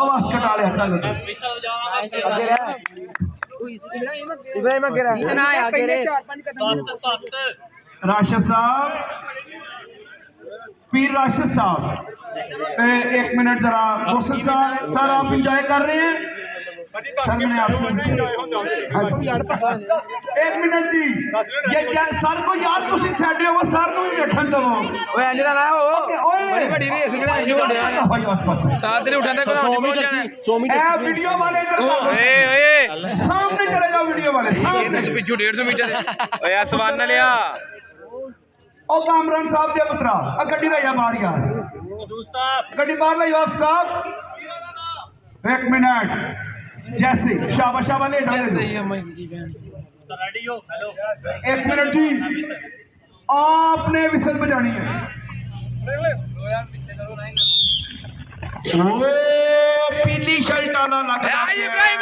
आवाज कटा लिया चल इब्राहिम आगे रहा जीतना है आगे रे 7-7 राशिद साहब पीर राशिद साहब 1 मिनट जरा रोशन साहब सर आप इंजॉय कर रहे हैं सर मैंने आपसे पूछा 1 मिनट जी ये सर को यार तुम सैडे हो सर को भी देखन दो ओए अंजना ना हो बड़ी बड़ी रेस किहड़ा नहीं हो रहा भाई बस बस साथ नहीं उठाते कोई नहीं पहुंच जाना ए वीडियो वाले इधर सामने चले जाओ वीडियो वाले सामने पीछे 150 मीटर ओए आसमान लिया ओ कामरान साहब दे पुत्रा आ गड्डी ला या बाहर यार गड्डी बाहर ला यार साहब 1 मिनट जैसे शाबाश शाबाश ले जाओ सही है मैं जी बहन रेडी हो हेलो 1 मिनट जी आपने विसल बजानी है ओ पीली शर्ट वाला लग रहा है इब्राहिम